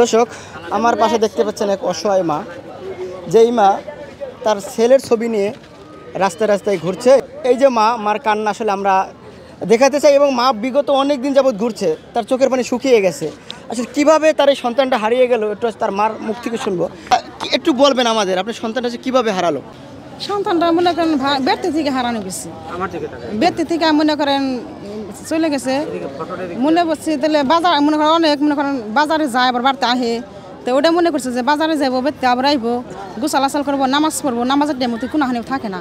দর্শক আমার পাশে দেখতে পাচ্ছেন এক অসহায় মা, যেই মা তার ছেলের ছবি নিয়ে রাস্তায় রাস্তায় ঘুরছে। এই যে মার কান্না আসলে আমরা দেখাতে চাই, এবং মা বিগত অনেক দিন যাবৎ ঘুরছে, তার চোখের পানি শুকিয়ে গেছে। আসলে কীভাবে তার এই সন্তানটা হারিয়ে গেল একটু তার মার মুখ থেকে শুনবো। একটু বলবেন আমাদের, আপনার সন্তানটা কীভাবে হারালো? সন্তানটা মনে করেন ব্যক্তি থেকে হারানো গেছে, ব্যক্তি থেকে মনে করেন চলে গেছে। মনে করছি তাহলে বাজার মনে করেন অনেক মনে করেন বাজারে যায় আবার বাড়তে আহে, তো ওটা মনে করছে যে বাজারে যাবো ব্যক্তি আবার আইবো, গোসল আসাল করবো, নামাজ পড়বো। নামাজের টাইমে তো কোনো হানি থাকে না,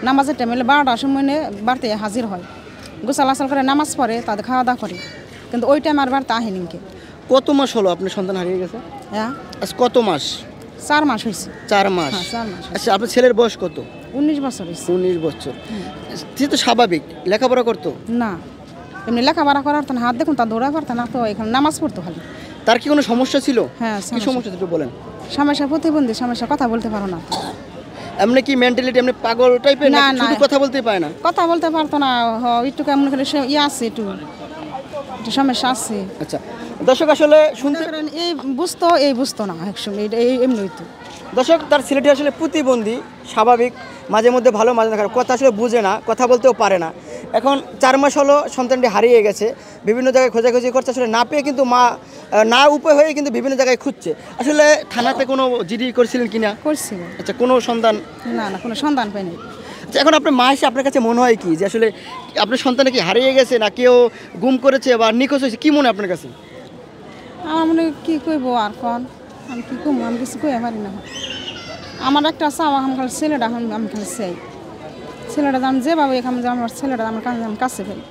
নামাজের টাইমে 12টার সময় বাড়তে হাজির হয়, গোসল আসাল করে নামাজ পড়ে, তাদের খাওয়া দাওয়া করে, কিন্তু ওই টাইম আর বাড়তে আহে নিকে। কত মাস হলো আপনার সন্তান হারিয়ে গেছে? হ্যাঁ, আজ কত মাস? 4 মাস হয়েছে। 4 মাস? হ্যাঁ, 4 মাস। আচ্ছা, আপনার ছেলের বয়স কত? 19 বছর হয়েছে। 19 বছর। সে তো স্বাভাবিক, লেখাপড়া করতো না, এমনি লেখাপড়া করার তো হাত দেখুন তা দৌড়া পারতো না, তো এখানে নামাজ পড়তো খালি। তার কি কোনো সমস্যা ছিল? হ্যাঁ, কি সমস্যা ছিল বলেন? সমস্যা প্রতিবন্ধী সমস্যা, কথা বলতে পারো না। এমনি কি মেন্টালিটি এমনি পাগল টাইপের না? শুধু কথা বলতেই পায় না? কথা বলতে পারতো না, একটু কেমন করে আছে, একটু সমস্যা আছে। আচ্ছা দর্শক, আসলে শুনতে এই বুঝতো না একসময়, এই এমনি হইতো। দর্শক, তার ছেলেটি আসলে প্রতিবন্ধী, স্বাভাবিক, মাঝে মধ্যে ভালো মাঝে খারাপ, কথা আসলে বুঝে না, কথা বলতেও পারে না। এখন 4 মাস হলো সন্তানটি হারিয়ে গেছে, বিভিন্ন জায়গায় খোঁজাখুঁজি করছে, আসলে না পেয়ে কিন্তু মা না উপায় হয়ে কিন্তু বিভিন্ন জায়গায় খুঁজছে। আসলে থানাতে কোনো জিডি করেছিলেন কিনা? করছিল। আচ্ছা, কোনো সন্ধান? না, কোনো সন্ধান পাইনি। আচ্ছা, এখন আপনার মা এসে আপনার কাছে মনে হয় কি যে আসলে আপনার সন্তান কি হারিয়ে গেছে, না কেউ গুম করেছে বা নিখোঁজ হয়েছে, কি মনে হয় আপনার কাছে? আমার মনে কি কইব আর কোন, আমি কি কম, আমি কিছু কই পারি না। আমার একটা চাওয়া, আমার খালি ছেলেটা, আমি খালি চাই ছেলেটা আমি যেভাবে এখানে আমার ছেলেটা আমার কাছে ফেলি।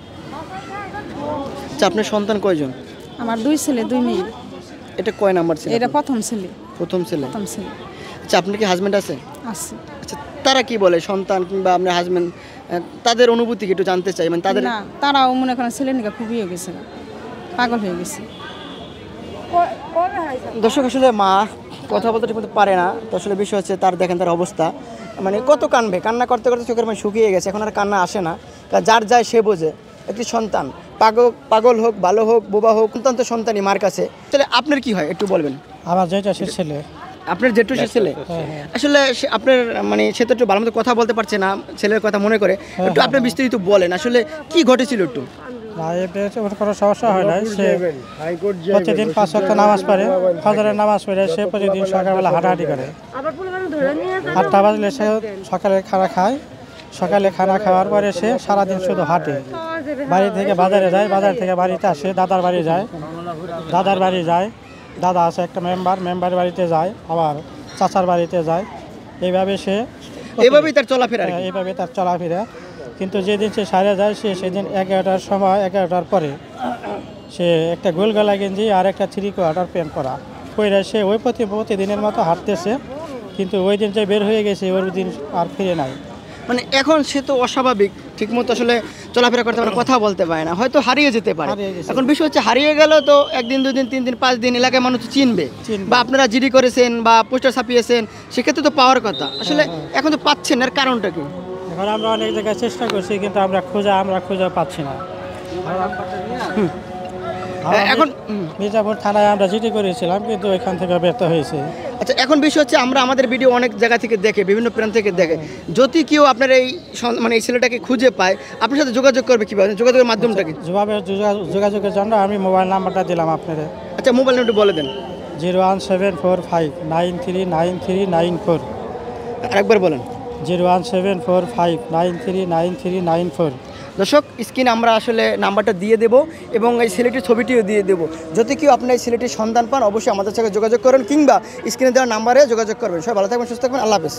আচ্ছা, আপনার সন্তান কয়জন? আমার 2 ছেলে 2 মেয়ে। এটা কয় নাম্বার ছেলে? এটা প্রথম ছেলে। প্রথম ছেলে? প্রথম ছেলে। আচ্ছা, আপনার কি হাজবেন্ড আছে? আছে। আচ্ছা, তারা কি বলে, সন্তান কিংবা আপনার হাজবেন্ড, তাদের অনুভূতি একটু জানতে চাই। মানে তাদের না, তারাও মনে করেন ছেলে নিকা খুবই হয়ে গেছে, পাগল হয়ে গেছে। দর্শক, আসলে মা কথা বলতে ঠিক মতো পারে না, তো আসলে বিষয় হচ্ছে তার দেখেন তার অবস্থা, মানে কত কানবে, কান্না করতে করতে চোখের মানে শুকিয়ে গেছে, এখন আর কান্না আসে না। যার যায় সে বোঝে, একটি সন্তান পাগল হোক, ভালো হোক, বোবা হোক, সন্তান তো সন্তানই মার কাছে। তাহলে আপনার কি হয় একটু বলবেন? আমার যেটা সে ছেলে। আপনার যেটু সে ছেলে? আসলে আপনার মানে সে তো একটু ভালো মতো কথা বলতে পারছে না, ছেলের কথা মনে করে, একটু আপনি বিস্তারিত বলেন আসলে কি ঘটেছিল একটু। কোনো সমস্যা হয় না, সে প্রতিদিন 5 ওয়াক্ত নামাজ পড়ে, ফজরের নামাজ পড়ে সে প্রতিদিন সকালবেলা হাঁটাহাঁটি করে। 8টা বাজলে সে সকালে খানা খায়, সকালে খানা খাওয়ার পরে সে সারাদিন শুধু হাঁটে। বাড়ি থেকে বাজারে যায়, বাজার থেকে বাড়িতে আসে, দাদার বাড়ি যায়, দাদা আছে একটা মেম্বারের বাড়িতে যায়, আবার চাচার বাড়িতে যায়। এইভাবে এইভাবেই তার চলাফেরা। কিন্তু যেদিন সে সারে যায়, সেদিন 11টার সময়, 11টার পরে সে একটা গোলগলা গেঞ্জি আর একটা 3/4 প্যান্ট পরে সে ওই প্রতিদিনের মতো হাঁটতেছে, কিন্তু ওই দিন যে বের হয়ে গেছে ওই দিন আর ফিরে নাই। মানে এখন সে তো অস্বাভাবিক, ঠিকমতো আসলে চলাফেরা করতে পারে, কথা বলতে পারে না, হয়তো হারিয়ে যেতে পারে। এখন বিষয় হচ্ছে হারিয়ে গেল তো 1 দিন 2 দিন 3 দিন 5 দিন এলাকায় মানুষ চিনবে, বা আপনারা জিডি করেছেন বা পোস্টার ছাপিয়েছেন, সেক্ষেত্রে তো পাওয়ার কথা। আসলে এখন তো পাচ্ছেন, এর কারণটা কি? এখন আমরা অনেক জায়গায় চেষ্টা করছি, কিন্তু আমরা খুঁজে পাচ্ছি না। এখন মির্জাপুর থানায় আমরা জিডি করেছিলাম, কিন্তু ওইখান থেকে ব্যর্থ হয়েছে। আচ্ছা, এখন বিষয় হচ্ছে আমরা আমাদের ভিডিও অনেক জায়গা থেকে দেখে, বিভিন্ন প্রান্ত থেকে দেখে, যদি কেউ আপনার এই মানে এই ছেলেটাকে খুঁজে পায়, আপনার সাথে যোগাযোগ করবে কীভাবে, যোগাযোগের মাধ্যমটা কি? যোগাযোগের জন্য আমি মোবাইল নাম্বারটা দিলাম আপনাদের। আচ্ছা, মোবাইল নাম্বারটা বলে দেন। 01745939394। আরেকবার বলেন। 01745939394। দর্শক, স্ক্রিনে আমরা আসলে নাম্বারটা দিয়ে দেবো এবং এই ছেলেটির ছবিটিও দিয়ে দেবো। যদি কেউ আপনার এই ছেলেটির সন্ধান পান, অবশ্যই আমাদের সাথে যোগাযোগ করেন, কিংবা স্ক্রিনে দেওয়া নাম্বারে যোগাযোগ করবেন। সবাই ভালো থাকবেন, সুস্থ থাকবেন, আল্লাহ হাফেজ।